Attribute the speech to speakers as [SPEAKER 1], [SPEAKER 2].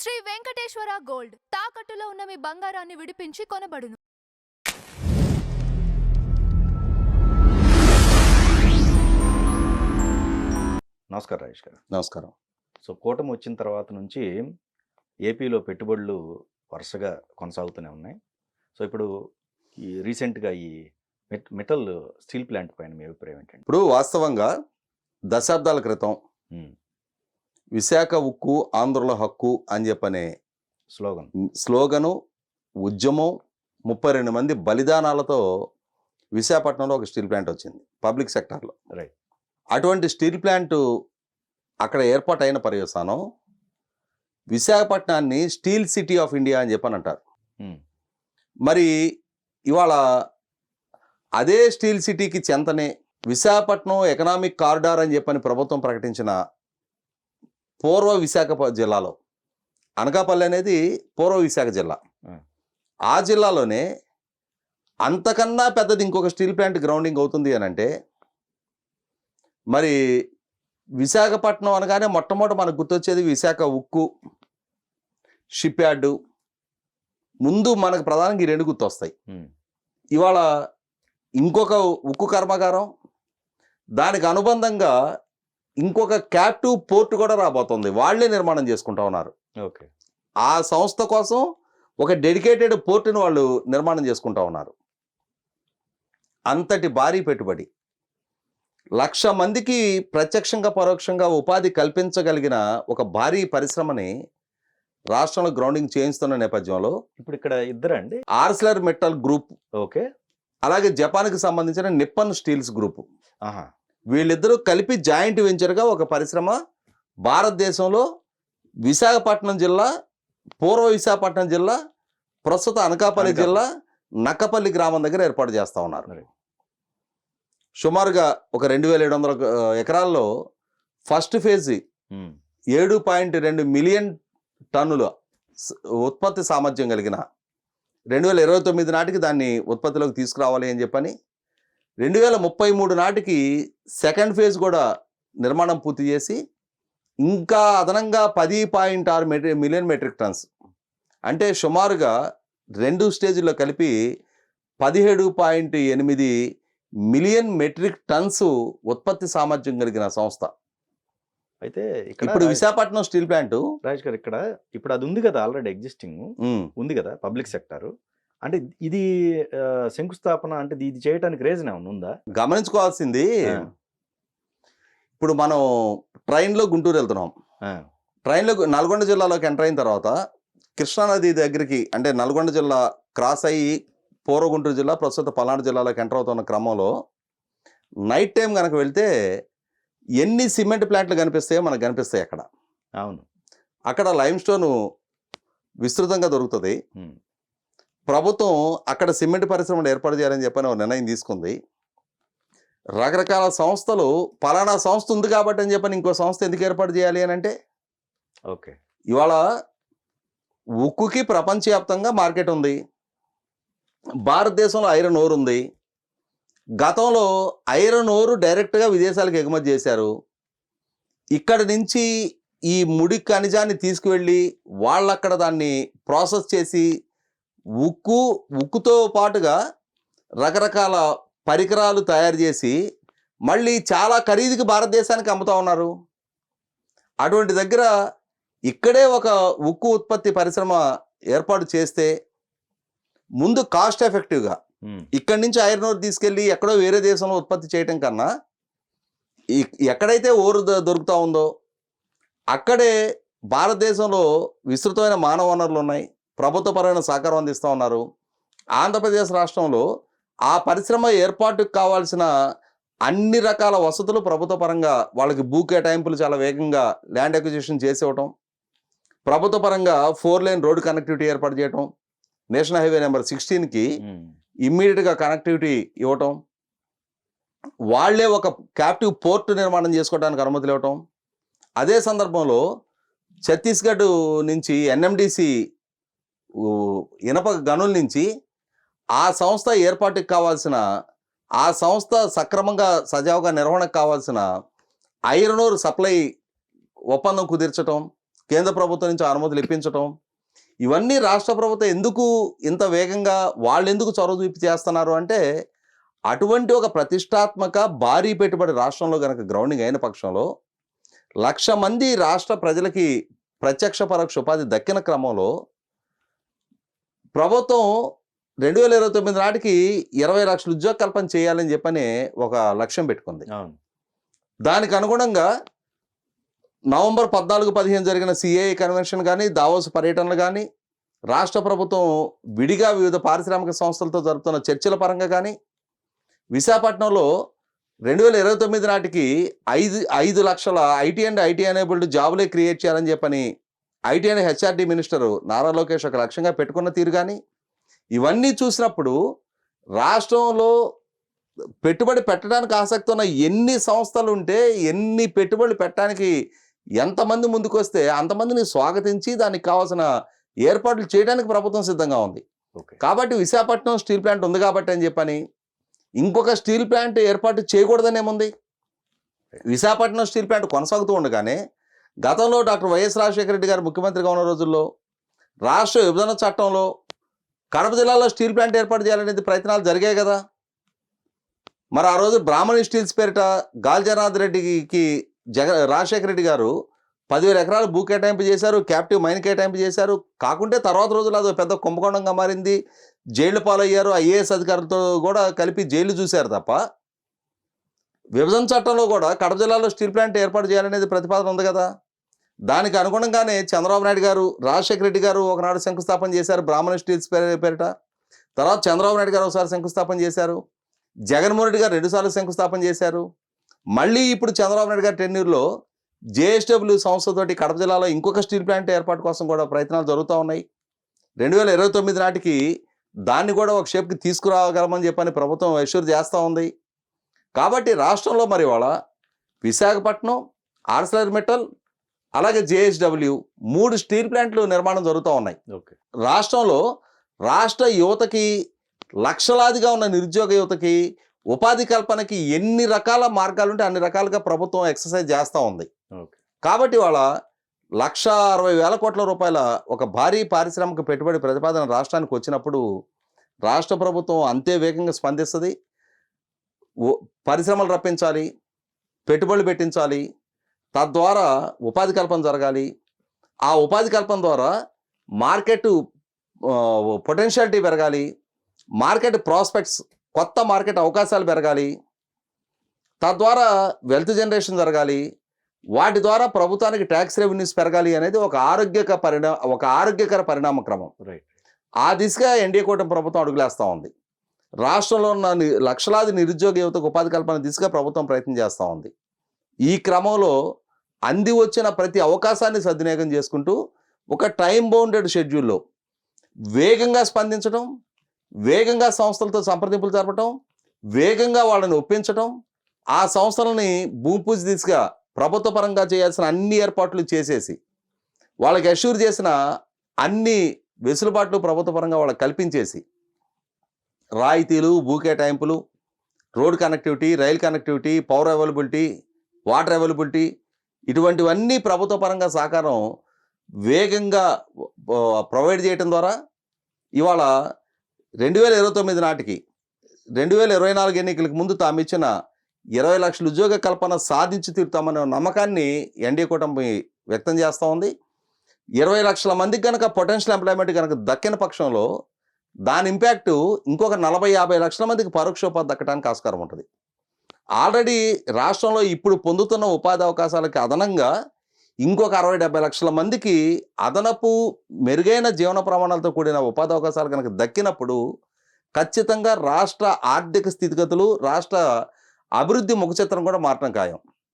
[SPEAKER 1] Shri Venkateswara gold తాకట్టులో ఉన్న మీ బంగారాన్ని విడిపించి కొనబడును.
[SPEAKER 2] నమస్కారం రాజేష్ గారు.
[SPEAKER 3] నమస్కారం.
[SPEAKER 2] సో కూటమి వచ్చిన తర్వాత నుంచి ఏపీలో పెట్టుబడులు వరుసగా కొనసాగుతూనే ఉన్నాయి. సో ఇప్పుడు ఈ రీసెంట్గా ఈ మెటల్ స్టీల్ ప్లాంట్ పైన మీ అభిప్రాయం ఏంటండి?
[SPEAKER 3] ఇప్పుడు వాస్తవంగా దశాబ్దాల క్రితం విశాఖ ఉక్కు ఆంధ్రుల హక్కు అని చెప్పనే స్లోగను, ఉద్యమం, 32 మంది బలిదానాలతో విశాఖపట్నంలో ఒక స్టీల్ ప్లాంట్ వచ్చింది పబ్లిక్ సెక్టార్లో.
[SPEAKER 2] రైట్.
[SPEAKER 3] అటువంటి స్టీల్ ప్లాంట్ అక్కడ ఏర్పాటు అయిన పర్యవసానం విశాఖపట్నాన్ని స్టీల్ సిటీ ఆఫ్ ఇండియా అని చెప్పని అంటారు. మరి ఇవాళ అదే స్టీల్ సిటీకి చెంతనే విశాఖపట్నం ఎకనామిక్ కారిడార్ అని చెప్పని ప్రభుత్వం ప్రకటించిన పూర్వ విశాఖ జిల్లాలో, అనకాపల్లి అనేది పూర్వ విశాఖ జిల్లా, ఆ జిల్లాలోనే అంతకన్నా పెద్దది ఇంకొక స్టీల్ ప్లాంట్ గ్రౌండింగ్ అవుతుంది అని అంటే మరి విశాఖపట్నం అనగానే మొట్టమొదటి మనకు గుర్తొచ్చేది విశాఖ ఉక్కు షిప్ యార్డు. ముందు మనకు ప్రధానంగా ఈ రెండు గుర్తొస్తాయి. ఇవాళ ఇంకొక ఉక్కు కర్మాగారం, దానికి అనుబంధంగా ఇంకొక క్యాప్టివ్ పోర్ట్ కూడా రాబోతుంది. వాళ్లే నిర్మాణం చేసుకుంటా ఉన్నారు.
[SPEAKER 2] ఓకే.
[SPEAKER 3] ఆ సంస్థ కోసం ఒక డెడికేటెడ్ పోర్టును వాళ్ళు నిర్మాణం చేసుకుంటా ఉన్నారు. అంతటి భారీ పెట్టుబడి, 1,00,000 మందికి ప్రత్యక్షంగా పరోక్షంగా ఉపాధి కల్పించగలిగిన ఒక భారీ పరిశ్రమని రాష్ట్రంలో గ్రౌండింగ్ చేయిస్తున్న నేపథ్యంలో
[SPEAKER 2] ఇప్పుడు ఇక్కడ ఇద్దరండి,
[SPEAKER 3] ఆర్సిలర్ మెటల్ గ్రూప్,
[SPEAKER 2] ఓకే,
[SPEAKER 3] అలాగే జపాన్కి సంబంధించిన నిప్పన్ స్టీల్స్ గ్రూప్, వీళ్ళిద్దరూ కలిపి జాయింట్ వెంచర్గా ఒక పరిశ్రమ భారతదేశంలో విశాఖపట్నం జిల్లా, పూర్వ విశాఖపట్నం జిల్లా, ప్రస్తుత అనకాపల్లి జిల్లా నక్కపల్లి గ్రామం దగ్గర ఏర్పాటు చేస్తూ ఉన్నారు. సుమారుగా ఒక 2,700 ఎకరాల్లో ఫస్ట్ ఫేజ్ 7.2 మిలియన్ టన్నుల ఉత్పత్తి సామర్థ్యం కలిగిన 2029 నాటికి దాన్ని ఉత్పత్తిలోకి తీసుకురావాలి అని చెప్పని, 2033 నాటికి సెకండ్ ఫేజ్ కూడా నిర్మాణం పూర్తి చేసి ఇంకా అదనంగా 10.6 మిలియన్ మెట్రిక్ టన్స్, అంటే సుమారుగా 2 స్టేజ్లో కలిపి 17.8 మిలియన్ మెట్రిక్ టన్స్ ఉత్పత్తి సామర్థ్యం కలిగిన సంస్థ.
[SPEAKER 2] అయితే
[SPEAKER 3] ఇప్పుడు విశాఖపట్నం స్టీల్ ప్లాంట్
[SPEAKER 2] రాజేష్ గారు, ఇక్కడ ఇప్పుడు అది ఉంది కదా, ఆల్రెడీ ఎగ్జిస్టింగ్ ఉంది కదా పబ్లిక్ సెక్టారు, అంటే ఇది శంకుస్థాపన అంటే ఇది చేయడానికి రీజన్ ఏమైనా ఉందా?
[SPEAKER 3] గమనించుకోవాల్సింది, ఇప్పుడు మనం ట్రైన్లో గుంటూరు వెళ్తున్నాం, ట్రైన్లో నల్గొండ జిల్లాలోకి ఎంటర్ అయిన తర్వాత కృష్ణానది దగ్గరికి, అంటే నల్గొండ జిల్లా క్రాస్ అయ్యి పూర్వ గుంటూరు జిల్లా, ప్రస్తుత పల్నాడు జిల్లాలోకి ఎంటర్ అవుతున్న క్రమంలో నైట్ టైం కనుక వెళ్తే ఎన్ని సిమెంట్ ప్లాంట్లు కనిపిస్తాయో మనకు కనిపిస్తాయి అక్కడ.
[SPEAKER 2] అవును.
[SPEAKER 3] అక్కడ లైమ్ స్టోన్ విస్తృతంగా దొరుకుతుంది. ప్రభుత్వం అక్కడ సిమెంట్ పరిశ్రమను ఏర్పాటు చేయాలని చెప్పని ఒక నిర్ణయం తీసుకుంది. రకరకాల సంస్థలు పలానా సంస్థ ఉంది కాబట్టి అని చెప్పని ఇంకో సంస్థ ఎందుకు ఏర్పాటు చేయాలి అని అంటే,
[SPEAKER 2] ఓకే,
[SPEAKER 3] ఇవాళ ఉక్కుకి ప్రపంచవ్యాప్తంగా మార్కెట్ ఉంది, భారతదేశంలో ఐరన్ ఓర్ ఉంది. గతంలో ఐరన్ ఓర్ డైరెక్ట్గా విదేశాలకు ఎగుమతి చేశారు. ఇక్కడి నుంచి ఈ ముడి ఖనిజాన్ని తీసుకువెళ్ళి వాళ్ళక్కడ దాన్ని ప్రాసెస్ చేసి ఉక్కుతో పాటుగా రకరకాల పరికరాలు తయారు చేసి మళ్ళీ చాలా ఖరీదుకి భారతదేశానికి అమ్ముతా ఉన్నారు. అటువంటి దగ్గర ఇక్కడే ఒక ఉక్కు ఉత్పత్తి పరిశ్రమ ఏర్పాటు చేస్తే ముందు కాస్ట్ ఎఫెక్టివ్గా ఇక్కడి నుంచి ఐరన్ ఓర్ తీసుకెళ్ళి ఎక్కడో వేరే దేశంలో ఉత్పత్తి చేయటం కన్నా ఎక్కడైతే ఓరు దొరుకుతూ ఉందో అక్కడే భారతదేశంలో విస్తృతమైన మానవ వనరులు ఉన్నాయి, ప్రభుత్వపరమైన సహకారం అందిస్తూ ఉన్నారు. ఆంధ్రప్రదేశ్ రాష్ట్రంలో ఆ పరిశ్రమ ఏర్పాటుకు కావాల్సిన అన్ని రకాల వసతులు ప్రభుత్వ పరంగా వాళ్ళకి భూ కేటాయింపులు చాలా వేగంగా ల్యాండ్ అక్విజిషన్ చేసి ఇవ్వటం, ప్రభుత్వ పరంగా 4 లేన్ రోడ్డు కనెక్టివిటీ ఏర్పాటు చేయటం, నేషనల్ హైవే నెంబర్ 16కి ఇమ్మీడియట్గా కనెక్టివిటీ ఇవ్వటం, వాళ్లే ఒక క్యాప్టివ్ పోర్ట్ నిర్మాణం చేసుకోవడానికి అనుమతులు ఇవ్వటం. అదే సందర్భంలో ఛత్తీస్గఢ్ నుంచి ఎన్ఎండిసి ఇనప గనుల నుంచి ఆ సంస్థ ఏర్పాటుకు కావాల్సిన, ఆ సంస్థ సక్రమంగా సజావుగా నిర్వహణకు కావాల్సిన ఐరన్ ఓర్ సప్లై ఒప్పందం కుదిర్చటం, కేంద్ర ప్రభుత్వం నుంచి అనుమతులు ఇప్పించటం, ఇవన్నీ రాష్ట్ర ప్రభుత్వం ఎందుకు ఇంత వేగంగా వాళ్ళు ఎందుకు చొరవ చూపి చేస్తున్నారు అంటే, అటువంటి ఒక ప్రతిష్టాత్మక భారీ పెట్టుబడి రాష్ట్రంలో కనుక గ్రౌండింగ్ అయిన పక్షంలో 1,00,000 మంది రాష్ట్ర ప్రజలకి ప్రత్యక్ష పరోక్ష ఉపాధి దక్కిన క్రమంలో ప్రభుత్వం 2029 నాటికి 20 లక్షల ఉద్యోగ కల్పన చేయాలని చెప్పని ఒక లక్ష్యం పెట్టుకుంది.
[SPEAKER 2] అవును.
[SPEAKER 3] దానికి అనుగుణంగా నవంబర్ 14-15 జరిగిన సిఏఏ కన్వెన్షన్ కానీ, దావోస్ పర్యటనలు కానీ, రాష్ట్ర ప్రభుత్వం విడిగా వివిధ పారిశ్రామిక సంస్థలతో జరుపుతున్న చర్చల పరంగా కానీ, విశాఖపట్నంలో 2029 నాటికి 5 లక్షల ఐటీ అండ్ ఐటీ ఎనేబుల్డ్ జాబులే క్రియేట్ చేయాలని చెప్పని IT and HRD minister Nara Lokesh ఒక లక్ష్యంగా పెట్టుకున్న తీరు కానీ, ఇవన్నీ చూసినప్పుడు రాష్ట్రంలో పెట్టుబడి పెట్టడానికి ఆసక్తి ఉన్న ఎన్ని సంస్థలు ఉంటే, ఎన్ని పెట్టుబడులు పెట్టడానికి ఎంతమంది ముందుకు వస్తే అంతమందిని స్వాగతించి దానికి కావాల్సిన ఏర్పాట్లు చేయడానికి ప్రభుత్వం సిద్ధంగా ఉంది.
[SPEAKER 2] ఓకే.
[SPEAKER 3] కాబట్టి విశాఖపట్నం స్టీల్ ప్లాంట్ ఉంది కాబట్టి అని చెప్పని ఇంకొక స్టీల్ ప్లాంట్ ఏర్పాటు చేయకూడదని ఏముంది? విశాఖపట్నం స్టీల్ ప్లాంట్ కొనసాగుతూ ఉండగానే గతంలో డాక్టర్ వైఎస్ రాజశేఖర రెడ్డి గారు ముఖ్యమంత్రిగా ఉన్న రోజుల్లో రాష్ట్ర విభజన చట్టంలో కడప జిల్లాలో స్టీల్ ప్లాంట్ ఏర్పాటు చేయాలనేది ప్రయత్నాలు జరిగాయి కదా. మరి ఆ రోజు బ్రాహ్మణి స్టీల్స్ పేరిట గాలి జనార్దన్ రెడ్డికి రాజశేఖర రెడ్డి గారు 10,000 ఎకరాలు భూ కేటాయింపు చేశారు, క్యాప్టివ్ మైన్ కేటాయింపు చేశారు. కాకుంటే తర్వాత రోజులు అది పెద్ద కుంభకోణంగా మారింది, జైలు పాలయ్యారు, ఐఏఎస్ అధికారులతో కూడా కలిపి జైలు చూశారు తప్ప, విభజన చట్టంలో కూడా కడప జిల్లాలో స్టీల్ ప్లాంట్ ఏర్పాటు చేయాలనేది ప్రతిపాదన ఉంది కదా. దానికి అనుగుణంగానే చంద్రబాబు నాయుడు గారు, రాజశేఖర రెడ్డి గారు ఒకనాడు శంకుస్థాపన చేశారు బ్రాహ్మణ స్టీల్స్ పేరిట. తర్వాత చంద్రబాబు నాయుడు గారు ఒకసారి శంకుస్థాపన చేశారు, జగన్మోహన్ రెడ్డి గారు 2 సార్లు శంకుస్థాపన చేశారు. మళ్ళీ ఇప్పుడు చంద్రబాబు నాయుడు గారి టెన్యూర్లో జేఎస్డబ్ల్యూ సంస్థతోటి కడప జిల్లాలో ఇంకొక స్టీల్ ప్లాంట్ ఏర్పాటు కోసం కూడా ప్రయత్నాలు జరుగుతూ ఉన్నాయి. 2029 నాటికి దాన్ని కూడా ఒక షేప్కి తీసుకురాగలమని చెప్పని ప్రభుత్వం అష్యూర్ చేస్తూ ఉంది. కాబట్టి రాష్ట్రంలో మరి వాళ్ళ విశాఖపట్నం, ఆర్సిలర్మిట్టల్, అలాగే జేఎస్డబ్ల్యూ 3 స్టీల్ ప్లాంట్లు నిర్మాణం జరుగుతూ ఉన్నాయి.
[SPEAKER 2] ఓకే.
[SPEAKER 3] రాష్ట్రంలో రాష్ట్ర యువతకి, లక్షలాదిగా ఉన్న నిరుద్యోగ యువతకి ఉపాధి కల్పనకి ఎన్ని రకాల మార్గాలు ఉంటే అన్ని రకాలుగా ప్రభుత్వం ఎక్సర్సైజ్ చేస్తూ ఉంది.
[SPEAKER 2] ఓకే.
[SPEAKER 3] కాబట్టి వాళ్ళ 1,60,000 కోట్ల రూపాయల ఒక భారీ పారిశ్రామిక పెట్టుబడి ప్రతిపాదన రాష్ట్రానికి వచ్చినప్పుడు రాష్ట్ర ప్రభుత్వం అంతే వేగంగా స్పందిస్తుంది. పరిశ్రమలు రప్పించాలి, పెట్టుబడులు పెట్టించాలి, తద్వారా ఉపాధి కల్పన జరగాలి. ఆ ఉపాధి కల్పన ద్వారా మార్కెట్ పొటెన్షియాలిటీ పెరగాలి, మార్కెట్ ప్రాస్పెక్ట్స్, కొత్త మార్కెట్ అవకాశాలు పెరగాలి, తద్వారా వెల్త్ జనరేషన్ జరగాలి, వాటి ద్వారా ప్రభుత్వానికి ట్యాక్స్ రెవెన్యూస్ పెరగాలి అనేది ఒక ఆరోగ్యకర పరిణామ క్రమం.
[SPEAKER 2] రైట్.
[SPEAKER 3] ఆ దిశగా ఎన్డీఏ కూటమి ప్రభుత్వం అడుగులేస్తూ ఉంది. రాష్ట్రంలో ఉన్న లక్షలాది నిరుద్యోగ యువతకు ఉపాధి కల్పన దిశగా ప్రభుత్వం ప్రయత్నం చేస్తూ ఉంది. ఈ క్రమంలో అంది వచ్చిన ప్రతి అవకాశాన్ని సద్వినియోగం చేసుకుంటూ ఒక టైం బౌండెడ్ షెడ్యూల్లో వేగంగా స్పందించడం, వేగంగా సంస్థలతో సంప్రదింపులు జరపడం, వేగంగా వాళ్ళని ఒప్పించడం, ఆ సంస్థలని భూమి పూజ దిశగా ప్రభుత్వ పరంగా చేయాల్సిన అన్ని ఏర్పాట్లు చేసేసి వాళ్ళకి అష్యూర్ చేసిన అన్ని వెసులుబాట్లు ప్రభుత్వ పరంగా వాళ్ళకి కల్పించేసి రాయితీలు, భూ కేటాయింపులు, road connectivity, rail connectivity, power availability, water availability, ఇటువంటివన్నీ ప్రభుత్వ పరంగా సహకారం వేగంగా ప్రొవైడ్ చేయడం ద్వారా ఇవాళ 2029 నాటికి 2024 ఎన్నికలకు ముందు తాము ఇచ్చిన 20 లక్షల ఉద్యోగ కల్పన సాధించి తీరుతామనే నమ్మకాన్ని ఎన్డీఏ కూటమి వ్యక్తం చేస్తూ ఉంది. 20 లక్షల మందికి కనుక పొటెన్షియల్ ఎంప్లాయ్మెంట్ కనుక దక్కిన పక్షంలో దాని ఇంపాక్ట్ ఇంకొక 40-50 లక్షల మందికి పరోక్షోపాధి దక్కడానికి ఆస్కారం ఉంటుంది. ఆల్రెడీ రాష్ట్రంలో ఇప్పుడు పొందుతున్న ఉపాధి అవకాశాలకి అదనంగా ఇంకొక 60-70 లక్షల మందికి అదనపు మెరుగైన జీవన ప్రమాణాలతో కూడిన ఉపాధి అవకాశాలు కనుక దక్కినప్పుడు ఖచ్చితంగా రాష్ట్ర ఆర్థిక స్థితిగతులు, రాష్ట్ర అభివృద్ధి ముఖచిత్రం కూడా మారటం ఖాయం.